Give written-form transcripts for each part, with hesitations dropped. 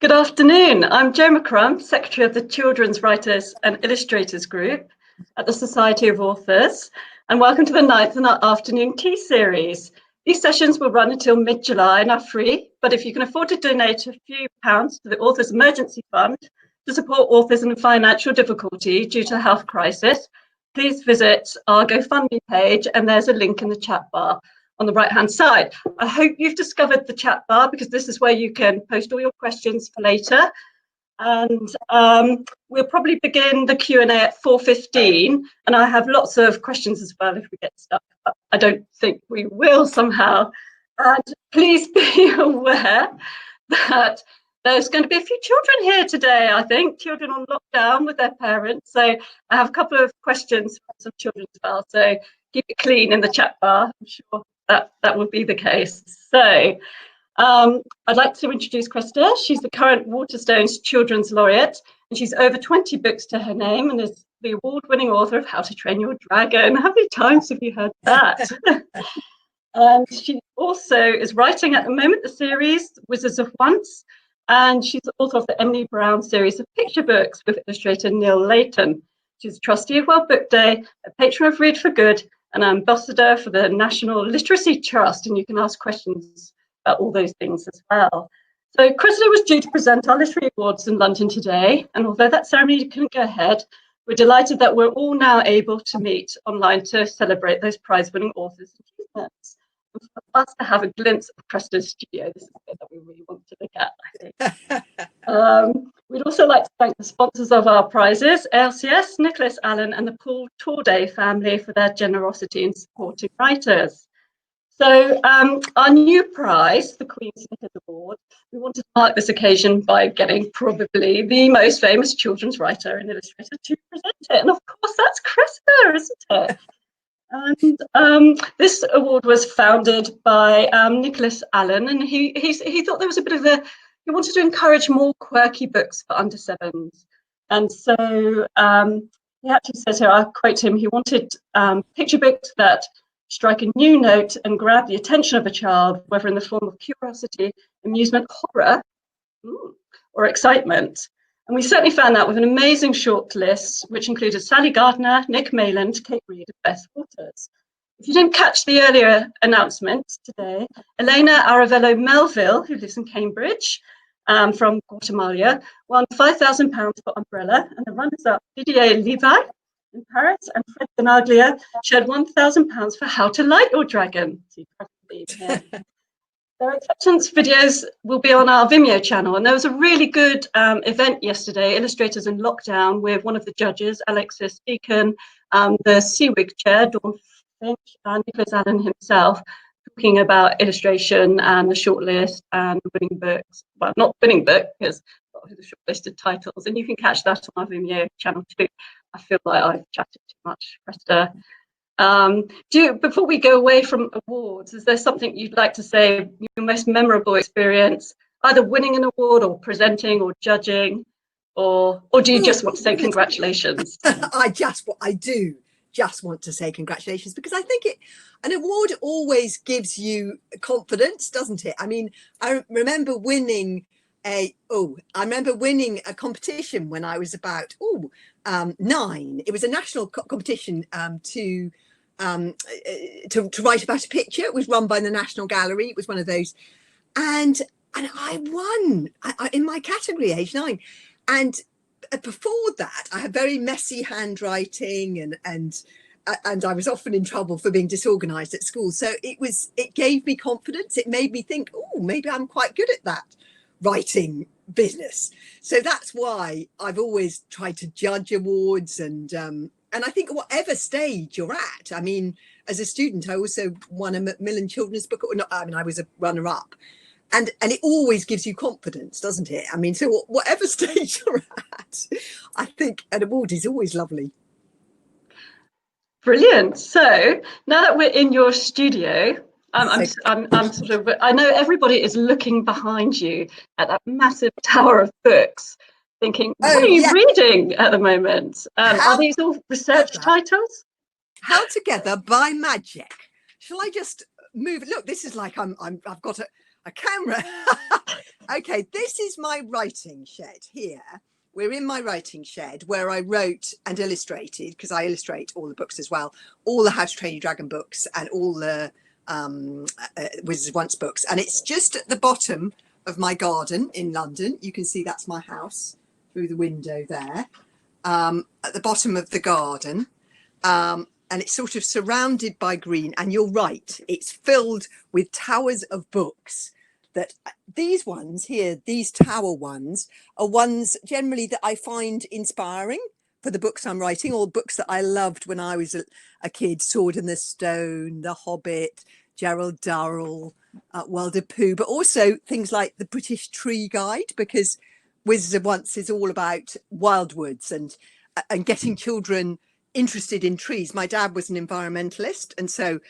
Good afternoon. I'm Jo McCrum, Secretary of the Children's Writers and Illustrators Group at the Society of Authors, and welcome to the ninth in our afternoon tea series. These sessions will run until mid-July and are free, but if you can afford to donate a few pounds to the Authors Emergency Fund to support authors in financial difficulty due to the health crisis, please visit our GoFundMe page, and there's a link in the chat bar on the right-hand side. I hope you've discovered the chat bar, because this is where you can post all your questions for later. And we'll probably begin the Q&A at 4:15, and I have lots of questions as well if we get stuck, but I don't think we will somehow. And please be aware that there's going to be a few children here today, I think, children on lockdown with their parents. So I have a couple of questions from some children as well, so keep it clean in the chat bar. I'm sure that will be the case. So I'd like to introduce Cressida. She's the current Waterstones Children's Laureate, and she's over 20 books to her name and is the award-winning author of How to Train Your Dragon. How many times have you heard that? And she also is writing at the moment the series Wizards of Once, and she's the author of the Emily Brown series of picture books with illustrator Neil Layton. She's a trustee of World Book Day, a patron of Read for Good, an ambassador for the National Literacy Trust, and you can ask questions about all those things as well. So Cressida was due to present our literary awards in London today, and although that ceremony couldn't go ahead, we're delighted that we're all now able to meet online to celebrate those prize-winning authors' achievements. And for us to have a glimpse of Cressida's studio, this is the bit that we really want to look at, I think. We'd also like to thank the sponsors of our prizes, ALCS, Nicholas Allen and the Paul Torday family, for their generosity in supporting writers. So our new prize, the Queen's Knickers Award, we wanted to mark this occasion by getting probably the most famous children's writer and illustrator to present it. And of course, that's Cressida, isn't it? And this award was founded by Nicholas Allen, and he thought there was a bit of he wanted to encourage more quirky books for under sevens. And so he actually says here, I'll quote him, he wanted picture books that strike a new note and grab the attention of a child, whether in the form of curiosity, amusement, horror, or excitement. And we certainly found that with an amazing short list, which included Sally Gardner, Nick Mayland, Kate Reed, and Beth Waters. If you didn't catch the earlier announcement today, Elena Aravello Melville, who lives in Cambridge, from Guatemala, won £5,000 for Umbrella, and the runners-up Didier Levi in Paris and Fred Benaglia shared £1,000 for How to Light Your Dragon. So their acceptance videos will be on our Vimeo channel, and there was a really good event yesterday, Illustrators in Lockdown, with one of the judges, Alexis Deacon, the CWIG chair, Dawn Finch, and Nicholas Allen himself, talking about illustration and the shortlist and the winning books. Well, not winning book, because the shortlisted titles, and you can catch that on our Vimeo channel too. I feel like I've chatted too much, Cressida. Before we go away from awards, is there something you'd like to say, your most memorable experience, either winning an award or presenting or judging, or do you just want to say congratulations? I do just want to say congratulations, because I think an award always gives you confidence, doesn't it? I mean, I remember winning a competition when I was about 9. It was a national competition to write about a picture. It was run by the National Gallery. It was one of those, and I won in my category, age 9. And before that, I had very messy handwriting, and I was often in trouble for being disorganized at school. So it gave me confidence. It made me think, oh, maybe I'm quite good at that writing business. So that's why I've always tried to judge awards, and I think whatever stage you're at. I mean, as a student, I also won a Macmillan Children's Book. I was a runner-up, and it always gives you confidence, doesn't it? I mean, so whatever stage you're at, I think an award is always lovely. Brilliant. So now that we're in your studio, I'm sort of, I know everybody is looking behind you at that massive tower of books, thinking, what are you reading at the moment? Are these all research titles? How Together by Magic. Shall I just move? Look, this is like I've got a camera. Okay, this is my writing shed here. We're in my writing shed where I wrote and illustrated, because I illustrate all the books as well, all the How to Train Your Dragon books and all the Wizards of Once books. And it's just at the bottom of my garden in London. You can see that's my house through the window there, at the bottom of the garden. And it's sort of surrounded by green. And you're right, it's filled with towers of books. That these ones here, these tower ones, are ones generally that I find inspiring for the books I'm writing, or books that I loved when I was a kid. Sword in the Stone, The Hobbit, Gerald Durrell, World of Pooh, but also things like the British Tree Guide, because Wizards of Once is all about wildwoods and getting children interested in trees. My dad was an environmentalist, and so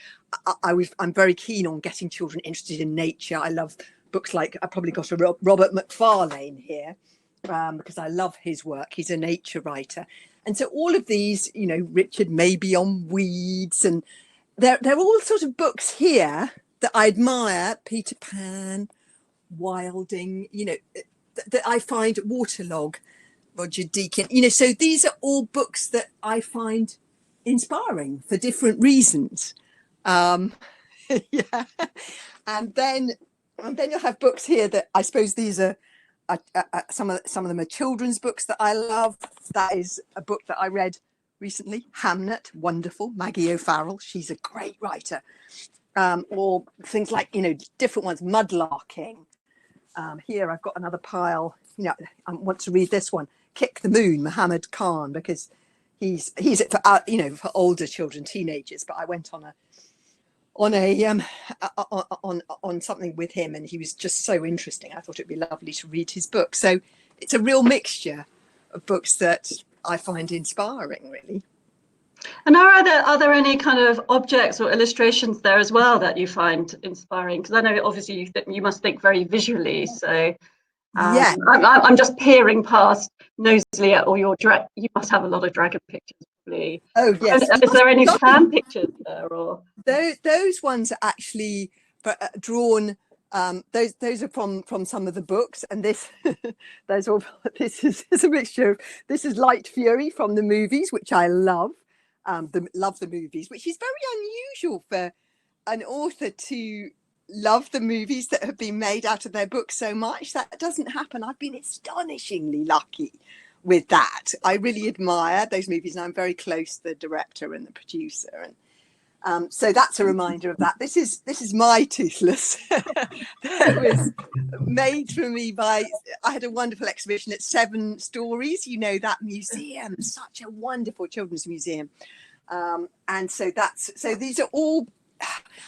I'm very keen on getting children interested in nature. I love books like, I probably got a Robert Macfarlane here, because I love his work. He's a nature writer. And so all of these, you know, Richard Maybe on weeds, and they're all sort of books here that I admire. Peter Pan, Wilding, you know, that I find, Waterlog, Roger Deakin, you know, so these are all books that I find inspiring for different reasons. Yeah. And then you'll have books here that I suppose these are some of them are children's books that I love. That is a book that I read recently, Hamnet, wonderful, Maggie O'Farrell, she's a great writer. Or things like, you know, different ones, Mudlarking. Here I've got another pile, you know, I want to read this one, Kick the Moon, Muhammad Khan, because he's for you know, for older children, teenagers. But I went on something with him, and he was just so interesting. I thought it'd be lovely to read his book. So it's a real mixture of books that I find inspiring, really. And are there any kind of objects or illustrations there as well that you find inspiring? Because I know obviously you must think very visually. So Yeah, I'm just peering past nosily at all your you must have a lot of dragon pictures, probably. oh yes. Is there any fan pictures there, or those ones are actually drawn? Those are from some of the books, and this this is a mixture of, this is Light Fury from the movies, which I love. Love the movies, which is very unusual for an author to love the movies that have been made out of their books so much. That doesn't happen. I've been astonishingly lucky with that. I really admire those movies, and I'm very close to the director and the producer, and so that's a reminder of that. This is my Toothless. That was made for me by, I had a wonderful exhibition at 7 Stories, you know, that museum, such a wonderful children's museum. And so these are all,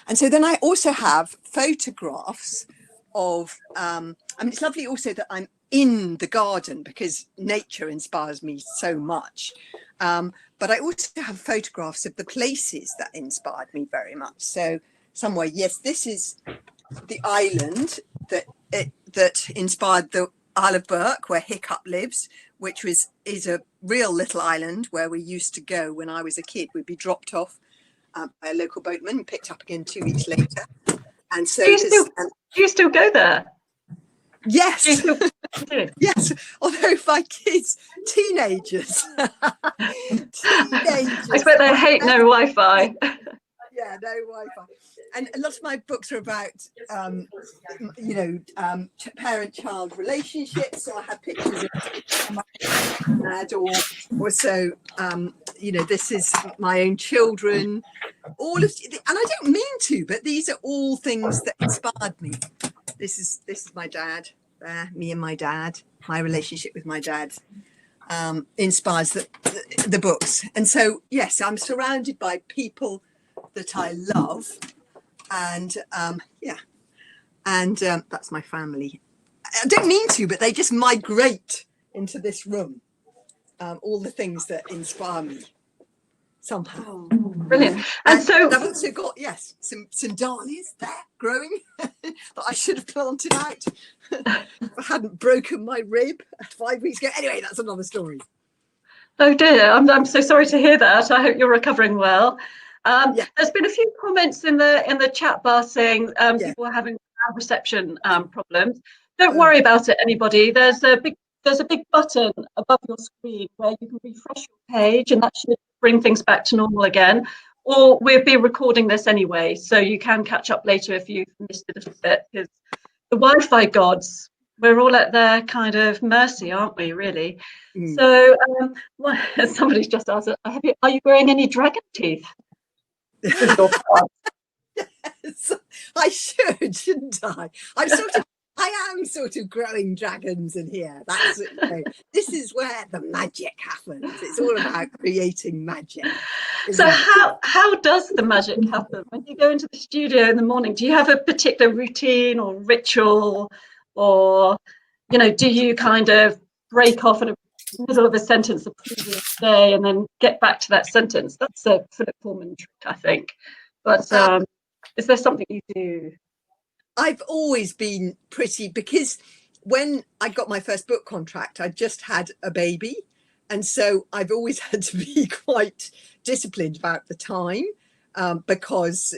and so then I also have photographs of, I mean, it's lovely also that I'm in the garden because nature inspires me so much. But I also have photographs of the places that inspired me very much. So somewhere, yes, this is the island that inspired the Isle of Burke, where Hiccup lives, which is a real little island where we used to go when I was a kid. We'd be dropped off by a local boatman and picked up again 2 weeks later. And so do you still go there? Yes. Yes, although my kids, teenagers. I expect they hate no Wi-Fi. Yeah, no Wi-Fi. And a lot of my books are about, you know, parent-child relationships. So I have pictures of my dad, or also, you know, this is my own children. All of, and I don't mean to, but these are all things that inspired me. This is my dad. Me and my dad, my relationship with my dad inspires the books. And so, yes, I'm surrounded by people that I love, and yeah, and that's my family. I don't mean to, but they just migrate into this room. All the things that inspire me somehow. Brilliant. And so I've also got, yes, some dahlias there growing that I should have planted out if I hadn't broken my rib 5 weeks ago. Anyway, that's another story. Oh dear, I'm so sorry to hear that. I hope you're recovering well. Yeah. There's been a few comments in the chat bar saying people are having reception problems. Don't worry about it, anybody. There's a big button above your screen where you can refresh your page, and that should bring things back to normal again. Or we'll be recording this anyway, so you can catch up later if you've missed a little bit, because the Wi-Fi gods, we're all at their kind of mercy, aren't we, really? So somebody's just asked, are you growing any dragon teeth with your plants? Yes, I shouldn't I? I am sort of growing dragons in here. That's this is where the magic happens. It's all about creating magic. So how does the magic happen when you go into the studio in the morning? Do you have a particular routine or ritual, or do you kind of break off in the middle of a sentence the previous day and then get back to that sentence? That's a Philip Pullman trick, I think. But is there something you do? I've always been because when I got my first book contract, I just had a baby. And so I've always had to be quite disciplined about the time because,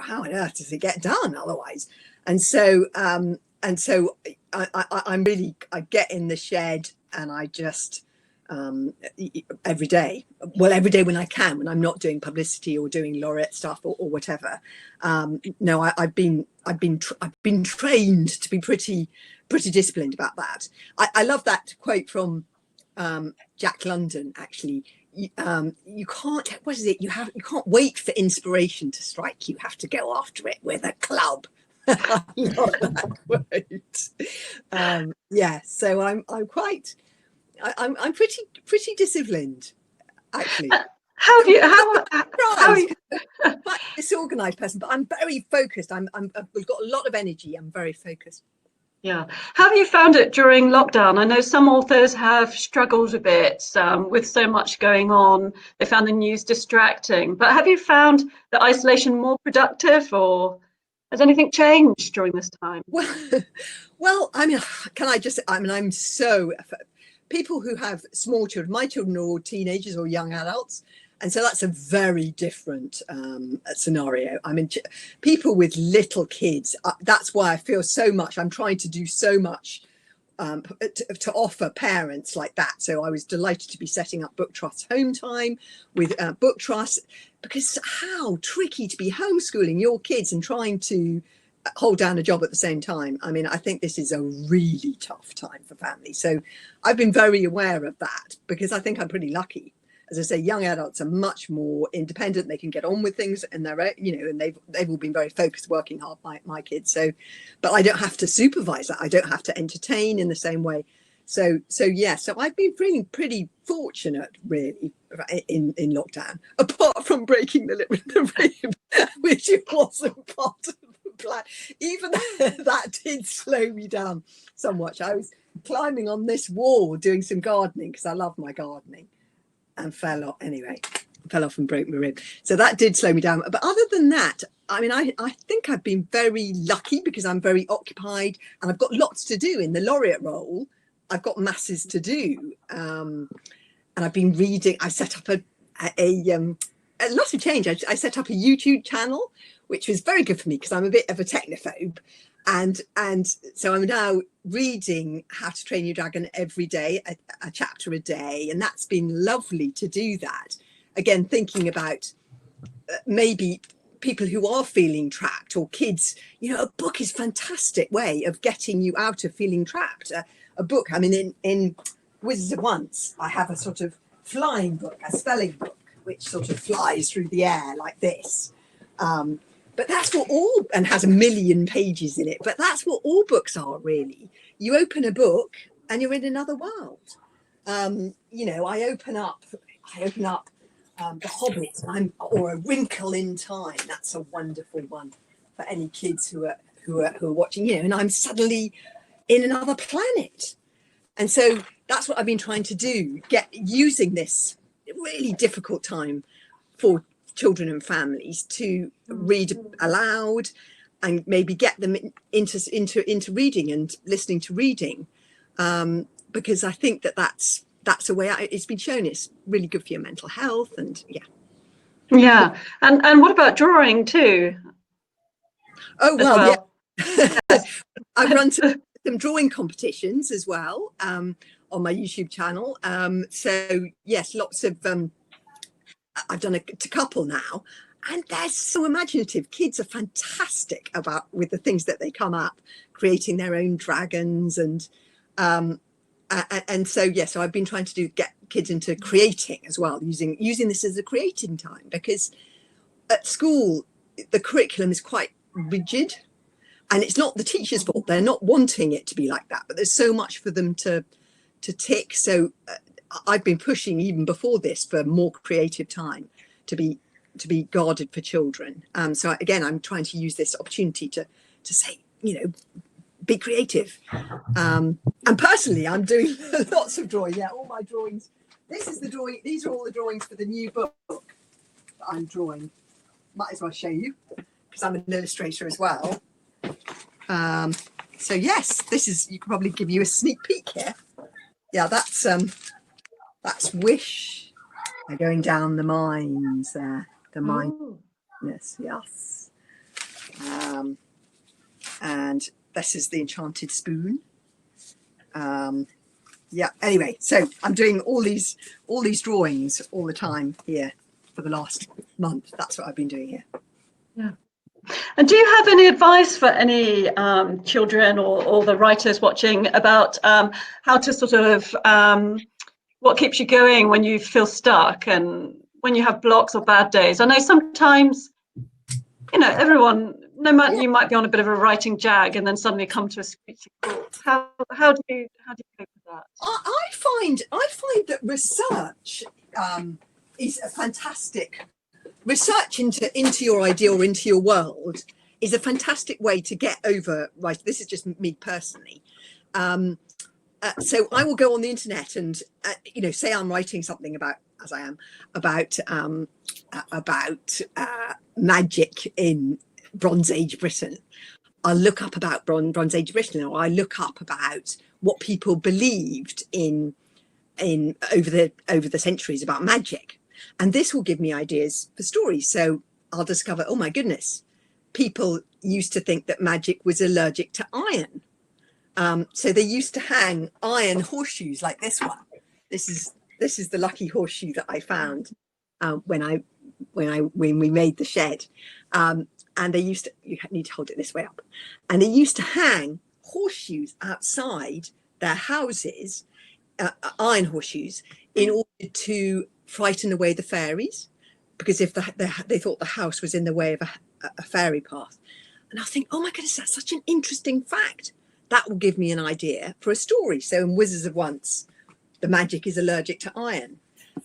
how on earth does it get done otherwise? And so I get in the shed and I just every day when I can, when I'm not doing publicity or doing Laureate stuff or whatever. I've been trained to be pretty disciplined about that. I love that quote from Jack London, actually. You can't, what is it? You can't wait for inspiration to strike. You have to go after it with a club. I love that quote. So I'm pretty disciplined, actually. How have you I'm quite a disorganized person, but I'm very focused. I've got a lot of energy. I'm very focused. Yeah. How have you found it during lockdown? I know some authors have struggled a bit with so much going on. They found the news distracting. But have you found the isolation more productive, or has anything changed during this time? Well, I'm so... People who have small children, my children are all teenagers or young adults. And so that's a very different scenario. I mean, people with little kids, that's why I feel so much. I'm trying to do so much to offer parents like that. So I was delighted to be setting up Book Trust Home Time with Book Trust, because how tricky to be homeschooling your kids and trying to hold down a job at the same time. I mean, I think this is a really tough time for families. So I've been very aware of that because I think I'm pretty lucky. As I say, young adults are much more independent. They can get on with things and they're, and they've all been very focused, working hard, my kids. So, but I don't have to supervise that. I don't have to entertain in the same way. So I've been feeling pretty fortunate, really, in lockdown, apart from breaking the rib, which it wasn't part of the plan. Even that did slow me down somewhat. I was climbing on this wall doing some gardening because I love my gardening, and fell off and broke my rib. So that did slow me down. But other than that, I mean, I think I've been very lucky because I'm very occupied and I've got lots to do in the laureate role. I've got masses to do. And I've been reading. I set up a lot of change. I set up a YouTube channel, which was very good for me because I'm a bit of a technophobe. And so I'm now reading How to Train Your Dragon every day, a chapter a day. And that's been lovely to do that. Again, thinking about maybe people who are feeling trapped, or kids. A book is a fantastic way of getting you out of feeling trapped. A book, I mean, in Wizards of Once, I have a sort of flying book, a spelling book, which sort of flies through the air like this. But that's what and has 1 million pages in it. But that's what all books are, really. You open a book and you're in another world. I open up The Hobbit, or A Wrinkle in Time. That's a wonderful one for any kids who are watching. And I'm suddenly in another planet. And so that's what I've been trying to do, using this really difficult time for children and families to read aloud and maybe get them into reading and listening to reading, because I think that's a way it's been shown it's really good for your mental health. And and what about drawing too? Oh well. Yeah. I've run to some drawing competitions as well on my YouTube channel. So yes, lots of I've done a couple now, and they're so imaginative. Kids are fantastic with the things that they come up, creating their own dragons and so yeah. So I've been trying to get kids into creating as well, using this as a creating time, because at school the curriculum is quite rigid, and it's not the teacher's fault. They're not wanting it to be like that, but there's so much for them to tick. So I've been pushing even before this for more creative time to be guarded for children. So again, I'm trying to use this opportunity to say, be creative. And personally, I'm doing lots of drawing. Yeah, all my drawings. This is the drawing. These are all the drawings for the new book that I'm drawing. Might as well show you, because I'm an illustrator as well. So yes, this is, you can probably give you a sneak peek here. Yeah, that's Wish. They're going down the mines there. The mine. Yes. And this is the enchanted spoon. Yeah, anyway, so I'm doing all these drawings all the time here for the last month. That's what I've been doing here. Yeah. And do you have any advice for any children or the writers watching about how to sort of what keeps you going when you feel stuck and when you have blocks or bad days? I know sometimes, everyone, no matter, you might be on a bit of a writing jag and then suddenly come to a screeching halt. How do you cope with that? I find that research is a fantastic. Research into your idea or into your world is a fantastic way to get over. Right, this is just me personally. So I will go on the internet and say I'm writing something about magic in Bronze Age Britain. I'll look up about Bronze Age Britain, or I look up about what people believed in over the centuries about magic. And this will give me ideas for stories. So I'll discover, oh my goodness, people used to think that magic was allergic to iron. So they used to hang iron horseshoes like this one. This is the lucky horseshoe that I found when we made the shed. And they used to, you need to hold it this way up. And they used to hang horseshoes outside their houses, iron horseshoes, in order to frighten away the fairies, because if they thought the house was in the way of a fairy path. And I think, oh my goodness, that's such an interesting fact. That will give me an idea for a story. So in Wizards of Once, the magic is allergic to iron.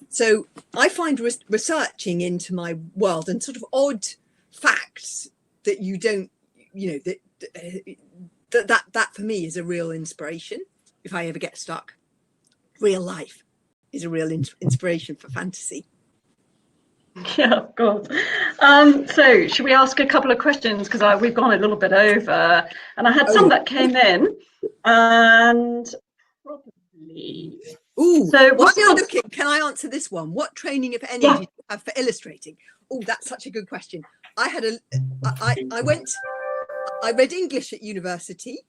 So I find researching into my world and sort of odd facts that you don't, that for me is a real inspiration. If I ever get stuck, real life is a real inspiration for fantasy. Yeah, of course. So should we ask a couple of questions, because we've gone a little bit over, and I had some that came in, and probably. So while you're looking, can I answer this one? What training, if any, do you have for illustrating? Oh, that's such a good question. I read English at university,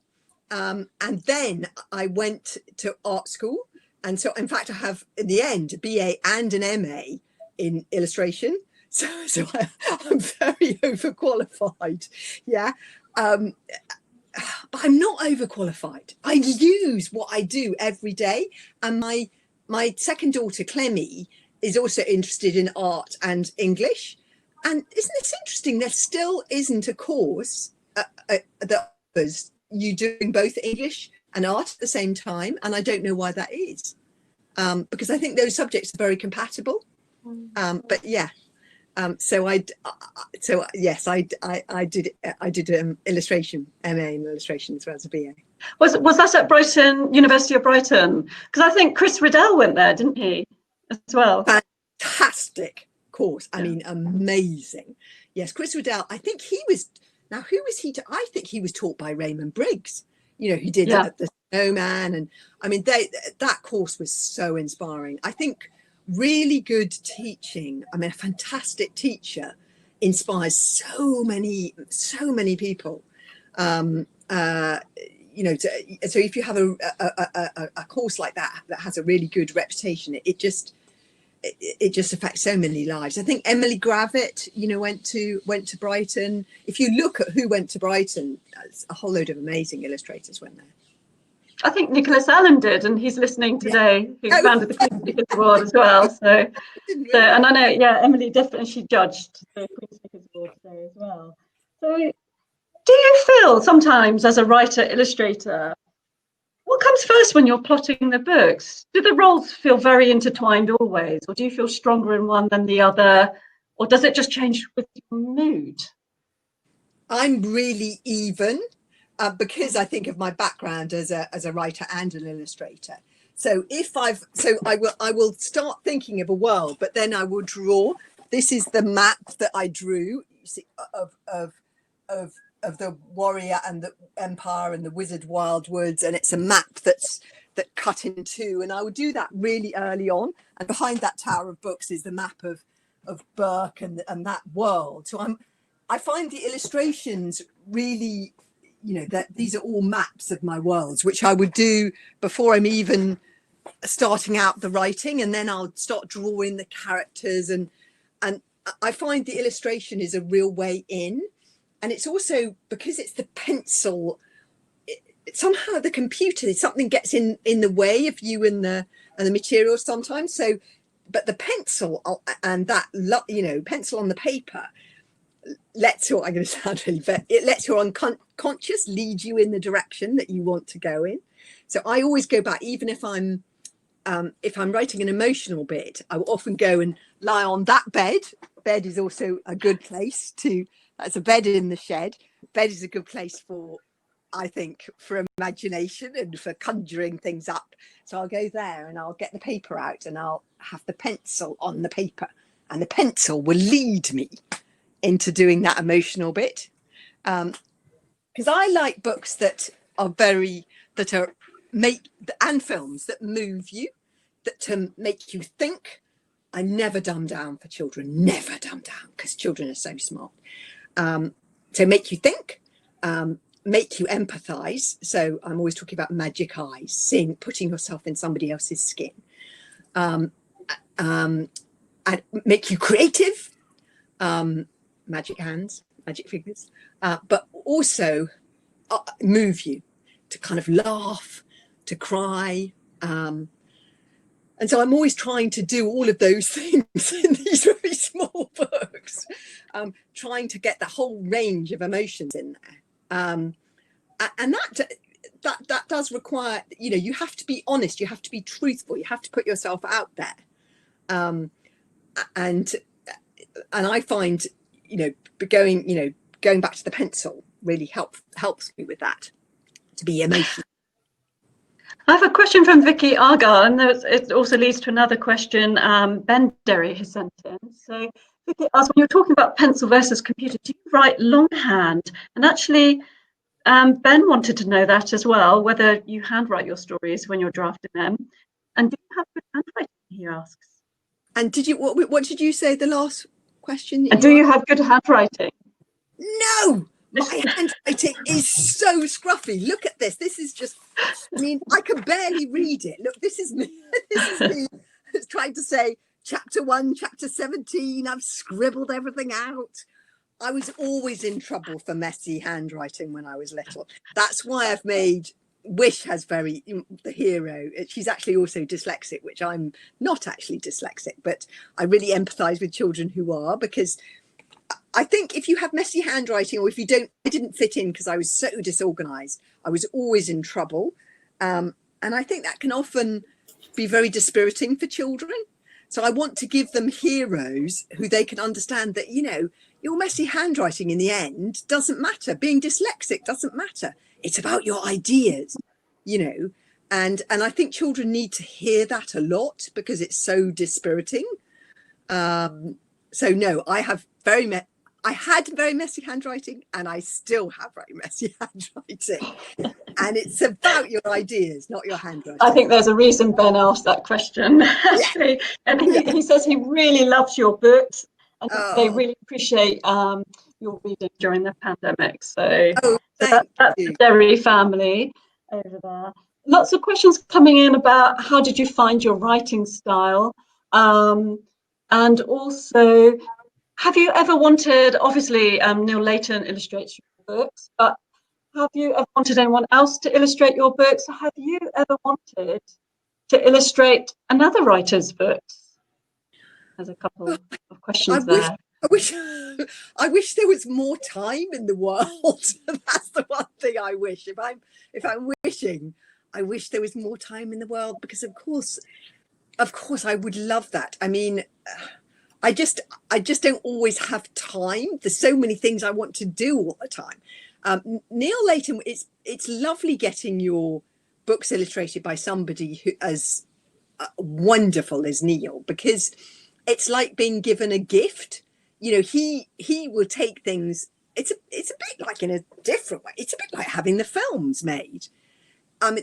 and then I went to art school, and so in fact I have in the end a BA and an MA in illustration, so I'm very overqualified. Yeah, but I'm not overqualified. I use what I do every day, and my second daughter Clemmy is also interested in art and English. And isn't this interesting? There still isn't a course that offers you doing both English and art at the same time, and I don't know why that is, because I think those subjects are very compatible. But yeah, so yes, I did illustration, MA in illustration as well as a BA. Was that at Brighton, University of Brighton? Because I think Chris Riddell went there, didn't he, as well? Fantastic course. I mean, amazing. Yes, Chris Riddell. I think he was. Now, who was he? I think he was taught by Raymond Briggs. He did the Snowman, and I mean, that course was so inspiring. I think really good teaching. I mean, a fantastic teacher inspires so many people. so if you have a course like that has a really good reputation, it just affects so many lives. I think Emily Gravett, went to Brighton. If you look at who went to Brighton, a whole load of amazing illustrators went there. I think Nicholas Allen did, and he's listening today, who founded the Queen's Speakers Award as well. So, and I know, Emily definitely, she judged the Queen's Speakers Award today as well. So, do you feel sometimes as a writer, illustrator, what comes first when you're plotting the books? Do the roles feel very intertwined always, or do you feel stronger in one than the other, or does it just change with your mood? I'm really even. Because I think of my background as a writer and an illustrator. So I will start thinking of a world, but then I will draw. This is the map that I drew, you see, of the warrior and the empire and the wizard wildwoods, and it's a map that cut in two. And I would do that really early on. And behind that tower of books is the map of Burke and that world. So I find the illustrations really, that these are all maps of my worlds, which I would do before I'm even starting out the writing, and then I'll start drawing the characters, and I find the illustration is a real way in. And it's also because it's the pencil, somehow the computer, something gets in the way of you and the material sometimes. So, but the pencil and that, pencil on the paper lets your, I'm going to sound really bad, it lets your unconscious lead you in the direction that you want to go in. So I always go back, even if I'm writing an emotional bit, I will often go and lie on that bed. Bed is also a good place that's a bed in the shed. Bed is a good place for, I think, for imagination and for conjuring things up. So I'll go there and I'll get the paper out and I'll have the pencil on the paper, and the pencil will lead me into doing that emotional bit, because I like books that are and films that move you, that to make you think. I never dumb down for children, never dumb down, because children are so smart. So make you think, make you empathize. So I'm always talking about magic eyes, putting yourself in somebody else's skin, and make you creative. Magic hands, magic fingers, but also move you to kind of laugh, to cry. And so I'm always trying to do all of those things in these very small books, trying to get the whole range of emotions in there. And that does require, you have to be honest, you have to be truthful, you have to put yourself out there. And I find, going back to the pencil really helps me with that, to be emotional. I have a question from Vicky Argyle, and it also leads to another question Ben Derry has sent in. So Vicky asked, when you're talking about pencil versus computer, do you write longhand? And actually, Ben wanted to know that as well, whether you handwrite your stories when you're drafting them. And do you have good handwriting, he asks. And what did you say the last question? And do you have good handwriting? No, my handwriting is so scruffy. Look at this. This is just, I can barely read it. Look, this is me. This is me trying to say chapter 1, chapter 17. I've scribbled everything out. I was always in trouble for messy handwriting when I was little. That's why I've made Wish has the hero. She's actually also dyslexic, which I'm not actually dyslexic, but I really empathize with children who are, because I think if you have messy handwriting, or if you don't, I didn't fit in because I was so disorganized. I was always in trouble. And I think that can often be very dispiriting for children. So I want to give them heroes who they can understand that, your messy handwriting in the end doesn't matter. Being dyslexic doesn't matter. It's about your ideas, and I think children need to hear that a lot because it's so dispiriting. So no, I had very messy handwriting, and I still have very messy handwriting. And it's about your ideas, not your handwriting. I think there's a reason Ben asked that question, actually. Yeah. And he says he really loves your books, and they really appreciate your reading during the pandemic. So, that's the Derry family. over there. Lots of questions coming in about how did you find your writing style? And also, have you ever wanted, obviously, Neil Layton illustrates your books, but have you ever wanted anyone else to illustrate your books? Or have you ever wanted to illustrate another writer's books? There's a couple of questions there. I wish I wish there was more time in the world. That's the one thing I wish. If I'm wishing, I wish there was more time in the world, because of course I would love that. I mean, I just don't always have time. There's so many things I want to do all the time. Neil Layton, it's lovely getting your books illustrated by somebody who as wonderful as Neil, because it's like being given a gift. You know, he will take things. It's a bit like, in a different way, it's a bit like having the films made.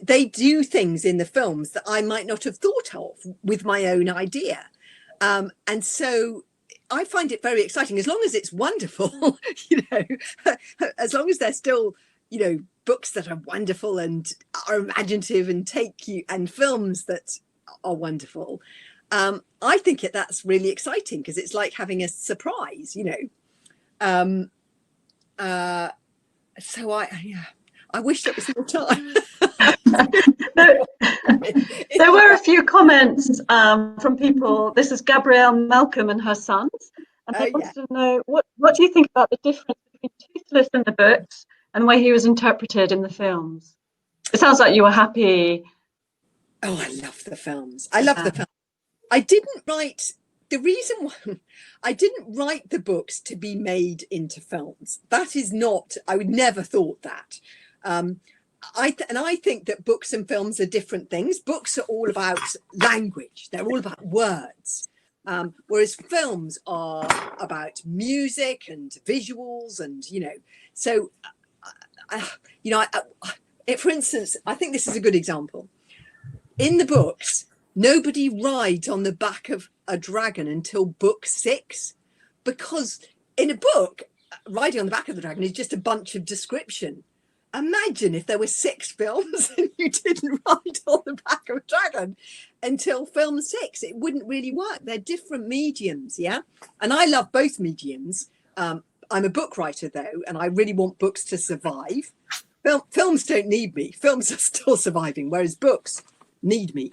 They do things in the films that I might not have thought of with my own idea. And so I find it very exciting, as long as it's wonderful, you know, as long as they're still, you know, books that are wonderful and are imaginative and take you, and films that are wonderful. I think that's really exciting, because it's like having a surprise, you know. So I wish there was more time. There were a few comments from people. This is Gabrielle Malcolm and her sons, and they wanted to know what do you think about the difference between Toothless in the books and the way he was interpreted in the films? It sounds like you were happy. Oh, I love the films. I love the films. I didn't write. The reason why I didn't write the books to be made into films. That is not. I would never thought that. I think that books and films are different things. Books are all about language. They're all about words. Whereas films are about music and visuals, and, you know, so, you know, for instance, I think this is a good example. In the books, nobody rides on the back of a dragon until book 6, because in a book, riding on the back of the dragon is just a bunch of description. Imagine if there were 6 films and you didn't ride on the back of a dragon until film 6. It wouldn't really work. They're different mediums, yeah? And I love both mediums. I'm a book writer, though, and I really want books to survive. Films don't need me. Films are still surviving, whereas books need me.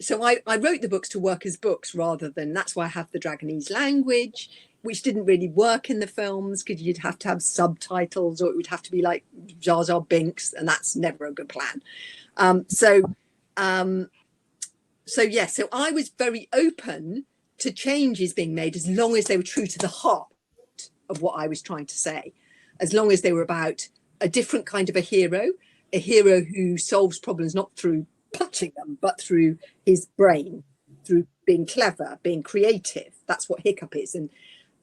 So I wrote the books to work as books rather than, that's why I have the Dragonese language, which didn't really work in the films, because you'd have to have subtitles, or it would have to be like Jar Jar Binks, and that's never a good plan. So I was very open to changes being made, as long as they were true to the heart of what I was trying to say, as long as they were about a different kind of a hero who solves problems not through punching them, but through his brain, through being clever, being creative. That's what Hiccup is.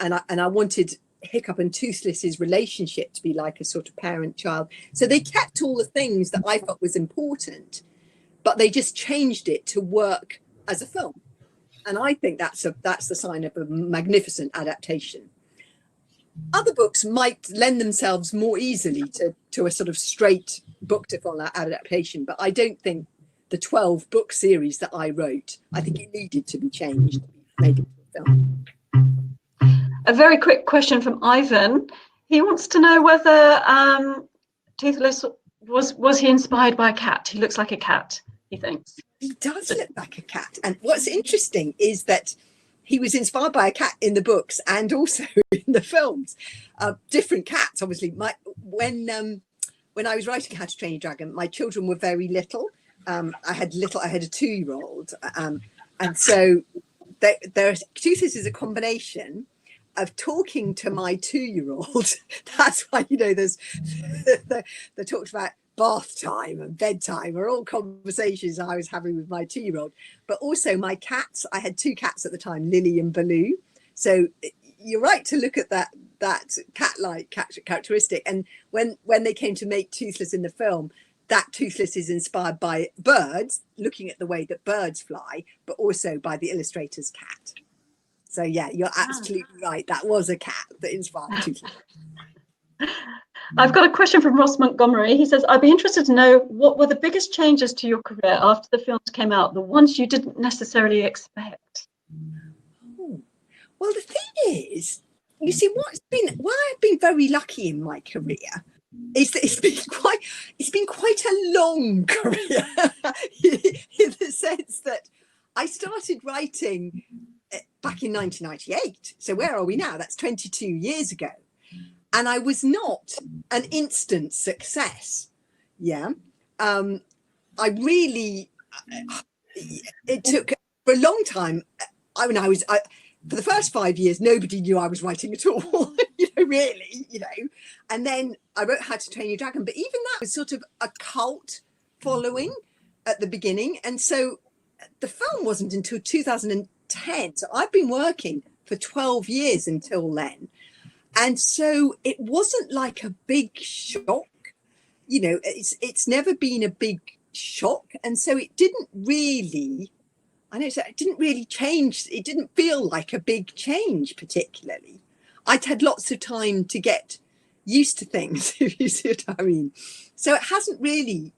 And I wanted Hiccup and Toothless's relationship to be like a sort of parent-child. So they kept all the things that I thought was important, but they just changed it to work as a film. And I think that's the sign of a magnificent adaptation. Other books might lend themselves more easily to a sort of straight book to film adaptation, but I don't think the 12 book series that I wrote, I think it needed to be changed, made into a film. A very quick question from Ivan. He wants to know whether Toothless was he inspired by a cat? He looks like a cat, he thinks. He does look like a cat. And what's interesting is that he was inspired by a cat in the books and also in the films. Different cats, obviously. When I was writing How to Train Your Dragon, my children were very little. I had a 2-year-old, and so Toothless is a combination of talking to my 2-year-old. That's why, you know, there's the talks about bath time and bedtime are all conversations I was having with my 2-year-old. But also my cats. I had 2 cats at the time, Lily and Baloo. So you're right to look at that cat-like characteristic. And when they came to make Toothless in the film, that Toothless is inspired by birds, looking at the way that birds fly, but also by the illustrator's cat. So yeah, you're absolutely right. That was a cat that inspired Toothless. I've got a question from Ross Montgomery. He says, I'd be interested to know what were the biggest changes to your career after the films came out, the ones you didn't necessarily expect? Oh. Well, the thing is, you see, why I've been very lucky in my career is that it's been quite a long career in the sense that I started writing back in 1998. So where are we now? That's 22 years ago. And I was not an instant success. Yeah. I really, it took for a long time. For the first 5 years, nobody knew I was writing at all, really. And then I wrote How to Train Your Dragon, but even that was sort of a cult following at the beginning. And so the film wasn't until 2010. So I've been working for 12 years until then. And so it wasn't like a big shock. It's never been a big shock. And so it didn't really change. It didn't feel like a big change particularly. I'd had lots of time to get used to things, if you see what I mean. So it hasn't really,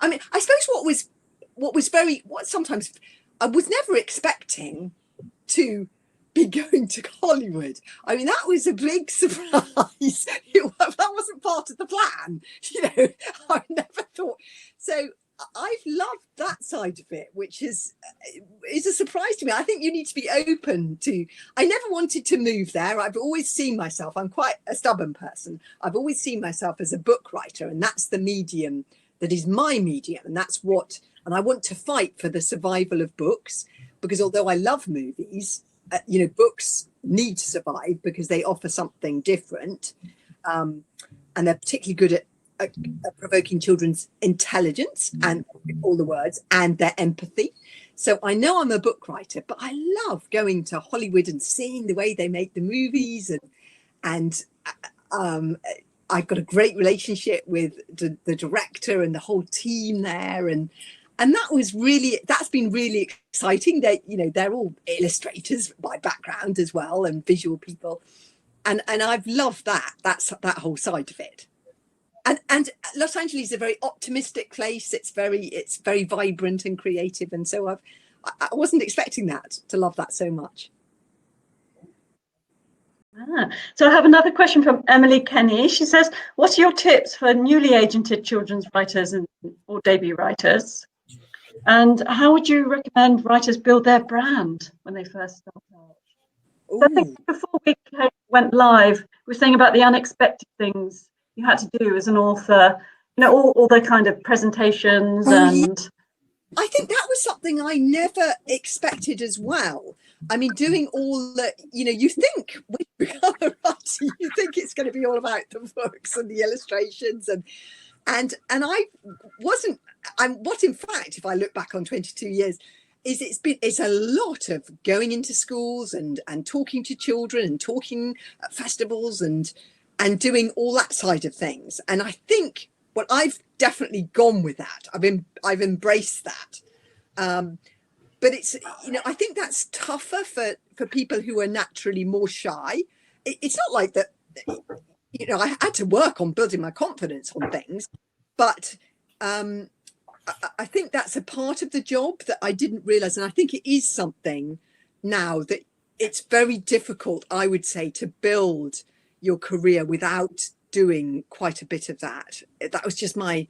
I suppose what sometimes I was never expecting to be going to Hollywood. I mean, that was a big surprise. That wasn't part of the plan. I never thought. So I've loved that side of it, which is a surprise to me. I think you need to be open to. I never wanted to move there. I've always seen myself. I'm quite a stubborn person. I've always seen myself as a book writer, and that's the medium that is my medium, and that's what. And I want to fight for the survival of books, because although I love movies, books need to survive because they offer something different, and they're particularly good at provoking children's intelligence and all the words and their empathy. So I know I'm a book writer, but I love going to Hollywood and seeing the way they make the movies, and I've got a great relationship with the director and the whole team there, and that's been really exciting. They're all illustrators by background as well, and visual people, and I've loved that whole side of it. And Los Angeles is a very optimistic place. It's very vibrant and creative, and so I wasn't expecting to love that so much. So I have another question from Emily Kenny. She says, what are your tips for newly agented children's writers or debut writers? And how would you recommend writers build their brand when they first start out? So I think before we went live, we were saying about the unexpected things you had to do as an author, all the kind of presentations and... I think that was something I never expected as well. I mean, doing all the, you think when you become a writer, you think it's going to be all about the books and the illustrations, and I wasn't. What in fact, if I look back on 22 years, is it's a lot of going into schools and talking to children and talking at festivals and doing all that side of things. And I think I've definitely gone with that. I've embraced that. But it's, I think that's tougher for people who are naturally more shy. It's not like that, I had to work on building my confidence on things, but I think that's a part of the job that I didn't realize. And I think it is something now that it's very difficult, I would say, to build your career without doing quite a bit of that. That's just my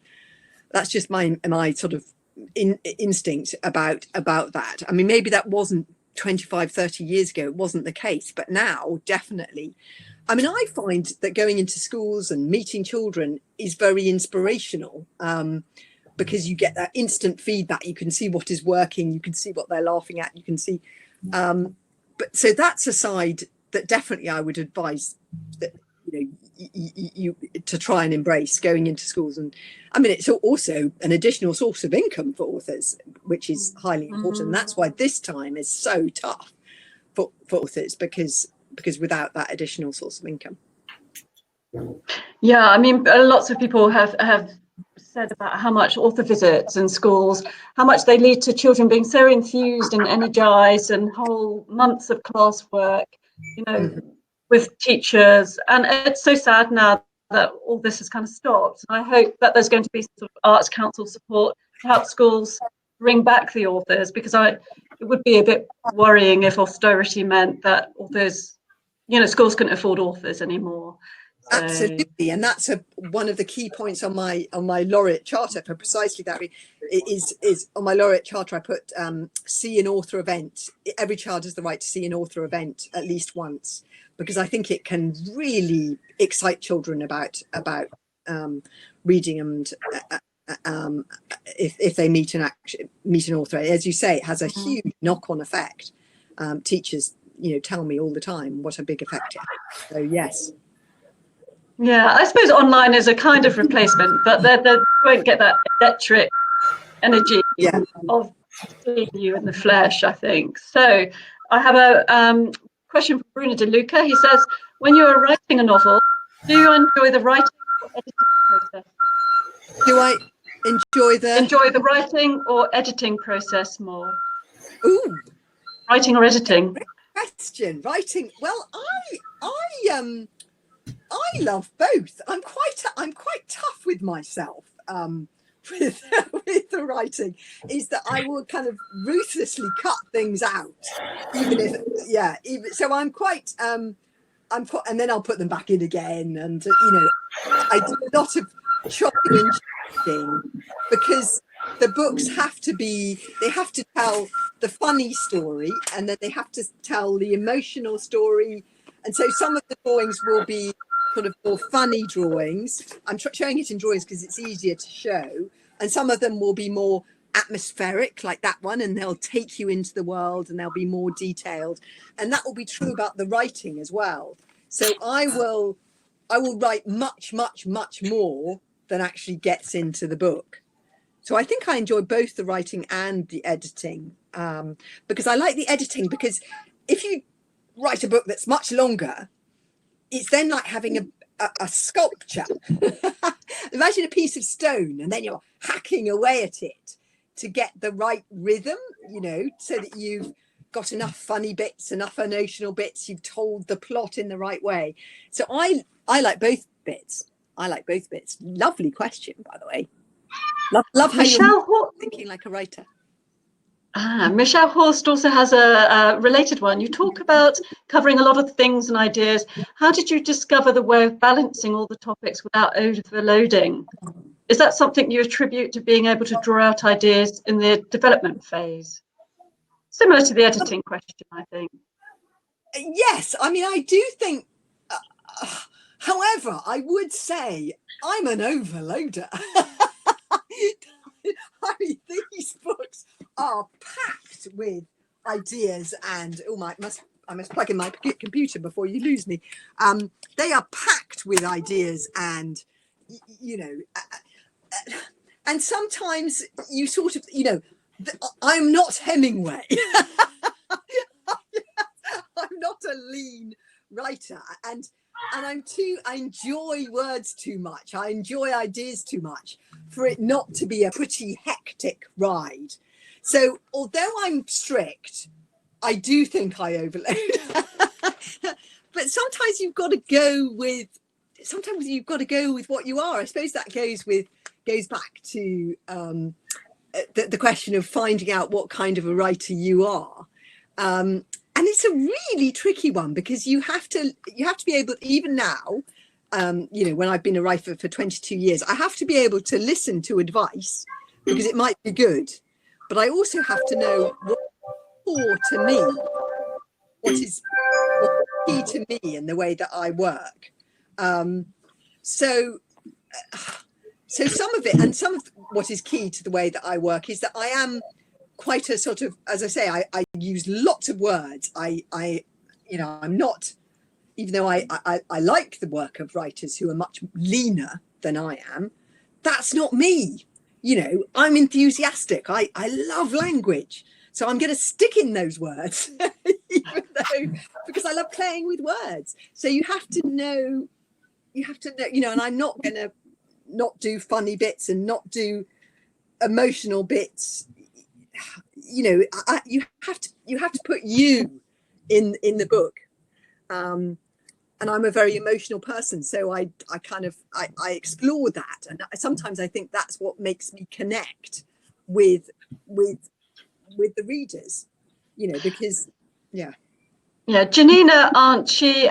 sort of instinct about that. I mean, maybe that wasn't 25, 30 years ago, it wasn't the case, but now definitely. I mean, I find that going into schools and meeting children is very inspirational, because you get that instant feedback. You can see what is working, you can see what they're laughing at, you can see. But so that's a side that definitely I would advise that you to try and embrace going into schools. And I mean, it's also an additional source of income for authors, which is highly important. And that's why this time is so tough for authors, because without that additional source of income. Yeah, I mean, lots of people have said about how much author visits in schools, how much they lead to children being so enthused and energized, and whole months of classwork, with teachers. And it's so sad now that all this has kind of stopped. And I hope that there's going to be sort of Arts Council support to help schools bring back the authors, because it would be a bit worrying if austerity meant that authors, schools couldn't afford authors anymore. So. Absolutely, and that's one of the key points on my Laureate Charter for precisely that. Is on my Laureate Charter I put see an author event. Every child has the right to see an author event at least once, because I think it can really excite children about reading, and if they meet an author, as you say, it has a huge knock-on effect. Teachers, tell me all the time what a big effect it has. So yes. Yeah, I suppose online is a kind of replacement, but they won't get that electric energy of seeing you in the flesh, I think. So I have a question from Bruno De Luca. He says, when you are writing a novel, do you enjoy the writing or editing process? Do I enjoy the writing or editing process more? Ooh, writing or editing? Great question. Writing. Well, I love both. I'm quite tough with myself with the writing. Is that I will kind of ruthlessly cut things out, so I'm quite and then I'll put them back in again, and I do a lot of chopping and changing, because the books have to tell the funny story, and then they have to tell the emotional story, and so some of the drawings will be sort of more funny drawings. I'm showing it in drawings because it's easier to show, and some of them will be more atmospheric, like that one, and they'll take you into the world and they'll be more detailed, and that will be true about the writing as well. So I will write much more than actually gets into the book. So I think I enjoy both the writing and the editing, because I like the editing, because if you write a book that's much longer, it's then like having a sculpture. Imagine a piece of stone, and then you're hacking away at it to get the right rhythm, so that you've got enough funny bits, enough emotional bits, you've told the plot in the right way. So I like both bits. Lovely question, by the way. Love how you're thinking like a writer. Michelle Horst also has a related one. You talk about covering a lot of things and ideas. How did you discover the way of balancing all the topics without overloading? Is that something you attribute to being able to draw out ideas in the development phase? Similar to the editing question, I think. Yes, I mean, I do think, however, I would say I'm an overloader. I mean, these books are packed with ideas, and I must plug in my computer before you lose me. They are packed with ideas, and and sometimes you sort of, I'm not Hemingway. I'm not a lean writer, and I enjoy words too much. I enjoy ideas too much for it not to be a pretty hectic ride. So although I'm strict, I do think I overload. But sometimes you've got to go with what you are. I suppose that goes back to the question of finding out what kind of a writer you are. And it's a really tricky one, because you have to be able, even now, when I've been a writer for 22 years, I have to be able to listen to advice, because it might be good, but I also have to know what's core to me, what's key to me in the way that I work. So some of it, and some of what is key to the way that I work, is that I am quite a sort of, as I say, I use lots of words. I'm not, even though I like the work of writers who are much leaner than I am, that's not me. I'm enthusiastic. I love language. So I'm going to stick in those words, because I love playing with words. So you have to know, and I'm not going to not do funny bits and not do emotional bits. You have to put you in the book, and I'm a very emotional person, so I explore that, and sometimes I think that's what makes me connect with the readers, because Yeah, Janina Arndt, she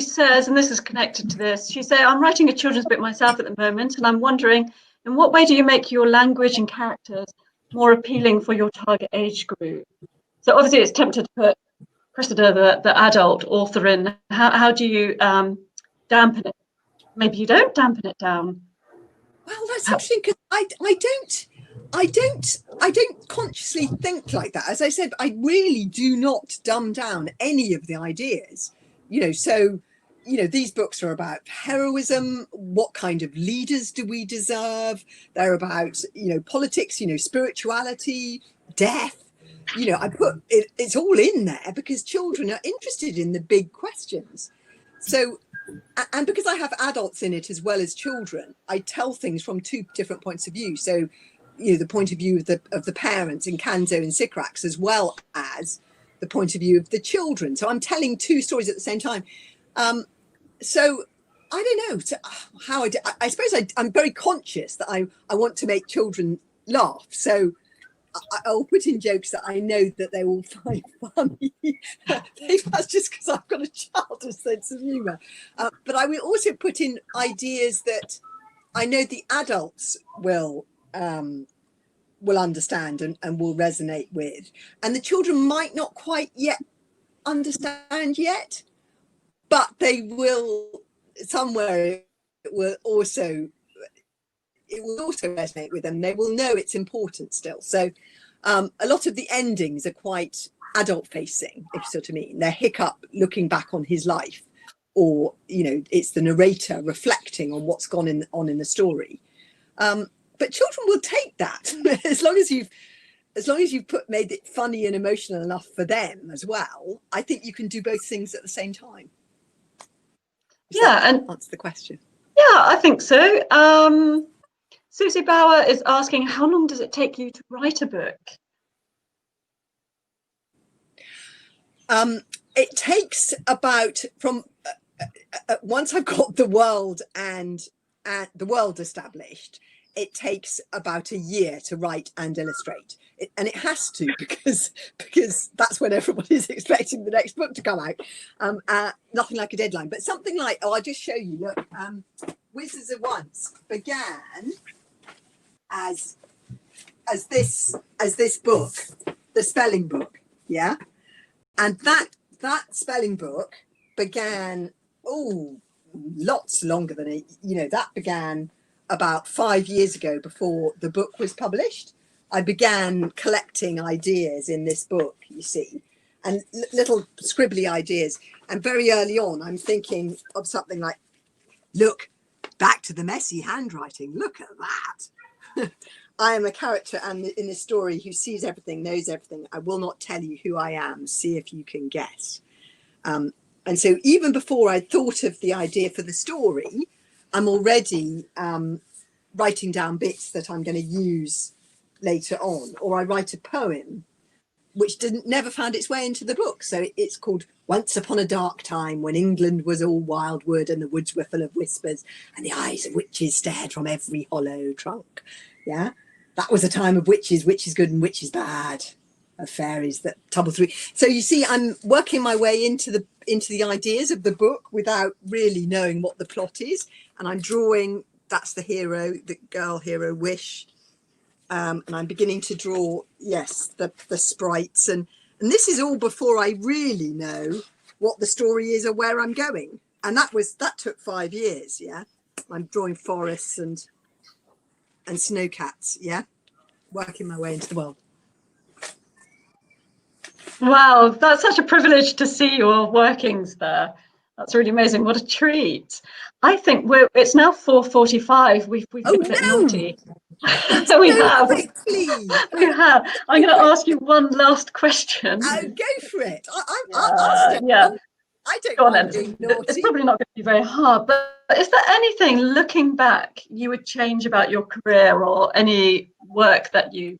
says, and this is connected to this, she said, I'm writing a children's book myself at the moment, and I'm wondering, in what way do you make your language and characters more appealing for your target age group? So obviously it's tempted to put Cressida, the adult author, in. How do you dampen it? Maybe you don't dampen it down. Well, that's interesting, because I don't consciously think like that. As I said, I really do not dumb down any of the ideas. So these books are about heroism. What kind of leaders do we deserve? They're about politics, spirituality, death. I put it's all in there because children are interested in the big questions. So, and because I have adults in it as well as children, I tell things from two different points of view. So, the point of view of the parents in Canzo and Sycorax, as well as the point of view of the children. So I'm telling two stories at the same time. So I don't know how I suppose I'm very conscious that I want to make children laugh. So I'll put in jokes that I know that they will find funny. That's just because I've got a childish sense of humour. But I will also put in ideas that I know the adults will understand and will resonate with. And the children might not quite yet understand yet, but they will somewhere. It will also resonate with them. They will know it's important still. So a lot of the endings are quite adult facing, if you see what I mean. They're Hiccup looking back on his life, or it's the narrator reflecting on what's gone on in the story. But children will take that as long as you've made it funny and emotional enough for them as well. I think you can do both things at the same time. And answer the question. Yeah, I think so. Susie Bauer is asking, how long does it take you to write a book? It takes about once I've got the world and the world established, it takes about a year to write and illustrate. And it has to, because that's when everybody's expecting the next book to come out. Nothing like a deadline, but something like, I'll just show you. Look, Wizards of Once began as this book, the spelling book, yeah, and that spelling book began lots longer than it. That began about 5 years ago, before the book was published. I began collecting ideas in this book, you see, and little scribbly ideas. And very early on, I'm thinking of something like, look, back to the messy handwriting. Look at that. I am a character in this story who sees everything, knows everything. I will not tell you who I am. See if you can guess. And so even before I thought of the idea for the story, I'm already writing down bits that I'm going to use later on. Or I write a poem which never found its way into the book. So it's called Once Upon a Dark Time, when England was all wild wood and the woods were full of whispers and the eyes of witches stared from every hollow trunk. Yeah, that was a time of witches, witches good and witches bad, of fairies that tumble through. So you see, I'm working my way into the ideas of the book without really knowing what the plot is. And I'm drawing, that's the hero, the girl hero Wish. And I'm beginning to draw, yes, the sprites. And this is all before I really know what the story is or where I'm going. And that took 5 years, yeah. I'm drawing forests and snowcats, yeah, working my way into the world. Wow, that's such a privilege to see your workings there. That's really amazing. What a treat. I think it's now 4:45. We've been a bit naughty. So we have. We have. I'm going to ask you one last question. Go for it. I don't Go on mind then. being naughty. It's probably not going to be very hard, but is there anything, looking back, you would change about your career or any work that you've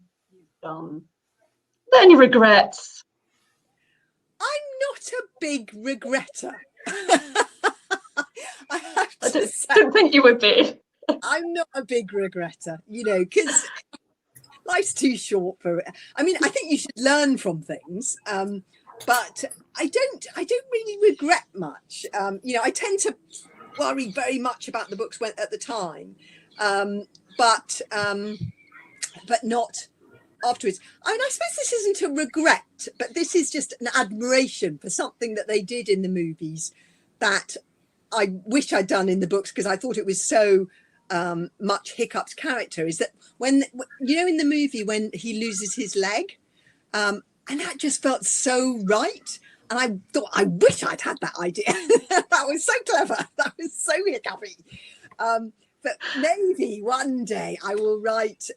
done? Are there any regrets? I'm not a big regretter. didn't think you would be. I'm not a big regretter, you know, because life's too short for it. I mean, I think you should learn from things, but I don't really regret much. You know, I tend to worry very much about the books when at the time, but not afterwards. I mean, I suppose this isn't a regret, but this is just an admiration for something that they did in the movies that I wish I'd done in the books, because I thought it was so much Hiccup's character. Is that when, you know, in the movie when he loses his leg, and that just felt so right. And I thought, I wish I'd had that idea. That was so clever. That was so Hiccupy. But maybe one day I will write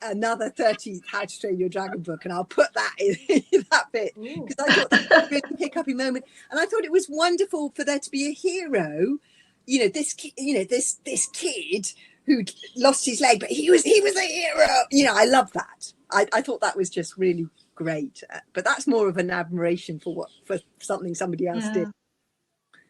another 30th How to Train Your Dragon book, and I'll put that in that bit, because I thought that was a really hiccupy moment, and I thought it was wonderful for there to be a hero. You know, this kid who lost his leg, but he was a hero. You know, I love that. I thought that was just really great. But that's more of an admiration for something somebody else did.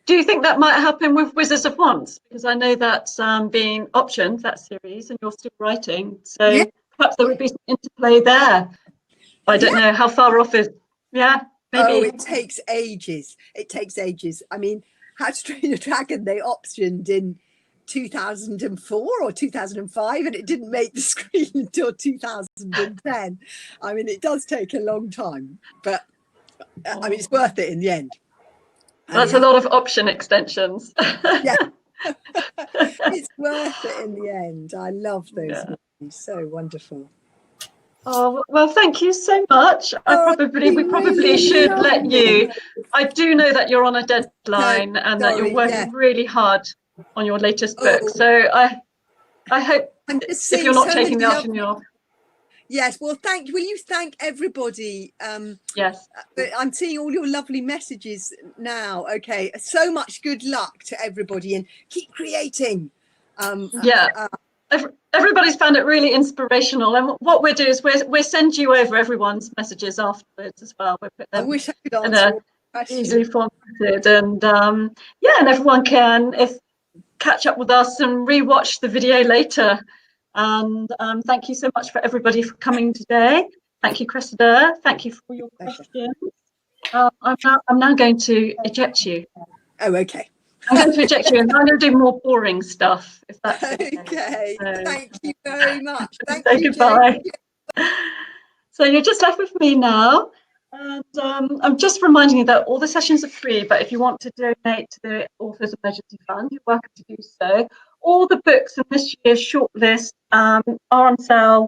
Do you think that might happen with Wizards of Wands? Because I know that's being optioned, that series, and you're still writing. So perhaps there would be some interplay there. I don't know how far off is. Yeah, maybe. Oh, it takes ages. It takes ages. I mean, How to Train Your Dragon, they optioned in 2004 or 2005, and it didn't make the screen until 2010. I mean, it does take a long time, but I mean, it's worth it in the end. That's a lot of option extensions. Yeah, it's worth it in the end. I love those movies. So wonderful. Oh, well, thank you so much. We probably should let you. I do know that you're on a deadline and that you're working really hard on your latest book. So I hope if you're not taking the afternoon off. Yes, well, will you thank everybody? Yes. I'm seeing all your lovely messages now. Okay, so much good luck to everybody, and keep creating. Everybody's found it really inspirational, and what we'll do is we'll send you over everyone's messages afterwards as well. We'll put them, I wish I could answer easily formatted, and and everyone can catch up with us and rewatch the video later. And thank you so much for everybody for coming today. Thank you, Cressida. Thank you for your questions. I'm now going to eject you. Oh, okay. I'm going to eject you, and I'm going to do more boring stuff, if that's okay. Thank you very much. Thank you. Goodbye. Jane. So you're just left with me now. And I'm just reminding you that all the sessions are free, but if you want to donate to the Authors Emergency Fund, you're welcome to do so. All the books in this year's shortlist are on sale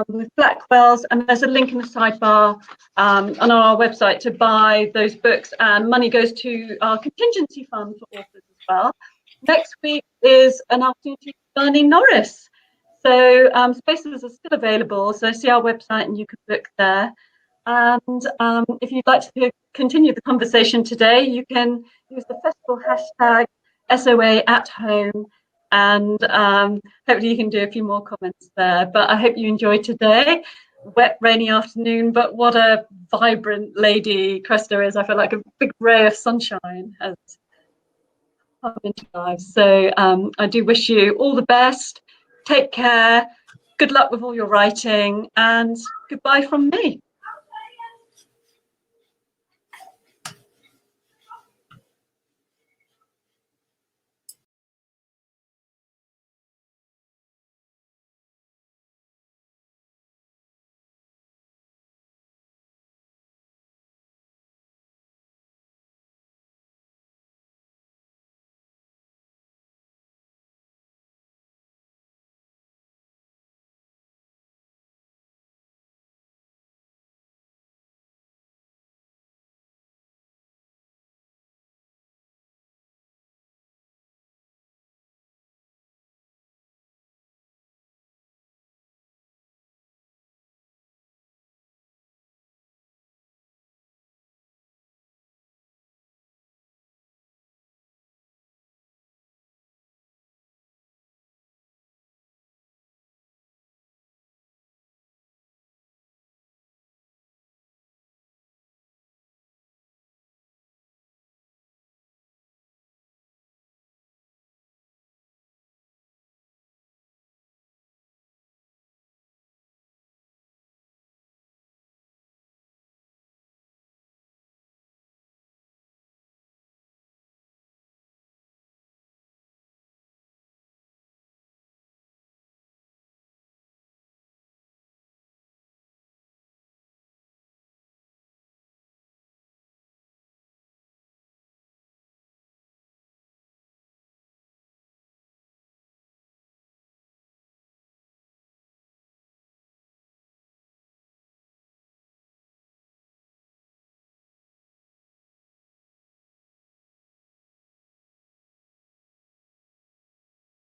with Blackwell's, and there's a link in the sidebar on our website to buy those books, and money goes to our contingency fund for authors as well. Next week is an opportunity for Bernie Norris. So spaces are still available, so see our website and you can book there. And if you'd like to continue the conversation today, you can use the festival hashtag SoA at home, and hopefully you can do a few more comments there. But I hope you enjoyed today. Wet, rainy afternoon, but what a vibrant lady Cressida is. I feel like a big ray of sunshine has come into life. So I do wish you all the best. Take care. Good luck with all your writing, and goodbye from me.